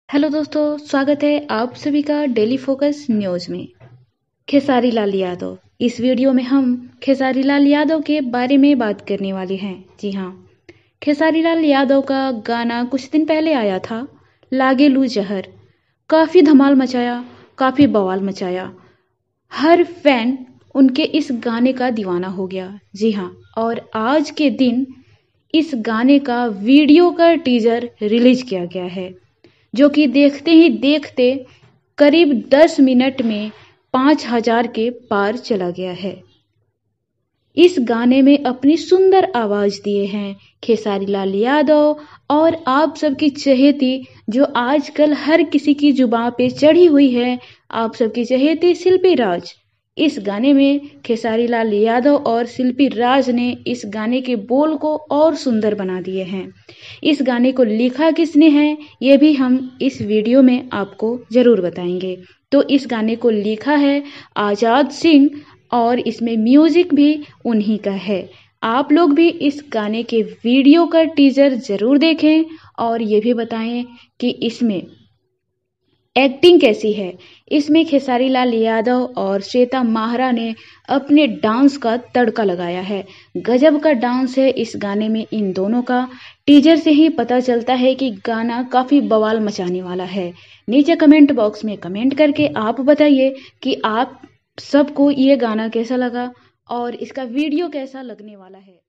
Hello दोस्तों, स्वागत है आप सभी का डेली फोकस न्यूज़ में। खेसारी लाल यादव, इस वीडियो में हम खेसारी लाल यादव के बारे में बात करने वाले हैं। जी हाँ, खेसारी लाल यादव का गाना कुछ दिन पहले आया था, लागे लू जहर। काफ़ी धमाल मचाया, काफ़ी बवाल मचाया। हर फैन उनके इस गाने का दीवाना हो गया। जी हाँ, और आज के दिन इस गाने का वीडियो का टीजर रिलीज किया गया है, जो कि देखते ही देखते करीब 10 मिनट में 5,000 के पार चला गया है। इस गाने में अपनी सुंदर आवाज दिए हैं खेसारी लाल यादव और आप सबकी चहेती, जो आजकल हर किसी की जुबान पे चढ़ी हुई है, आप सबकी चहेती शिल्पी राज। इस गाने में खेसारी लाल यादव और शिल्पी राज ने इस गाने के बोल को और सुंदर बना दिए हैं। इस गाने को लिखा किसने है, ये भी हम इस वीडियो में आपको जरूर बताएंगे। तो इस गाने को लिखा है आजाद सिंह और इसमें म्यूजिक भी उन्हीं का है। आप लोग भी इस गाने के वीडियो का टीजर जरूर देखें और ये भी बताएं कि इसमें एक्टिंग कैसी है। इसमें खेसारी लाल यादव और श्वेता माहरा ने अपने डांस का तड़का लगाया है। गजब का डांस है इस गाने में इन दोनों का। टीजर से ही पता चलता है कि गाना काफी बवाल मचाने वाला है। नीचे कमेंट बॉक्स में कमेंट करके आप बताइए कि आप सबको ये गाना कैसा लगा और इसका वीडियो कैसा लगने वाला है।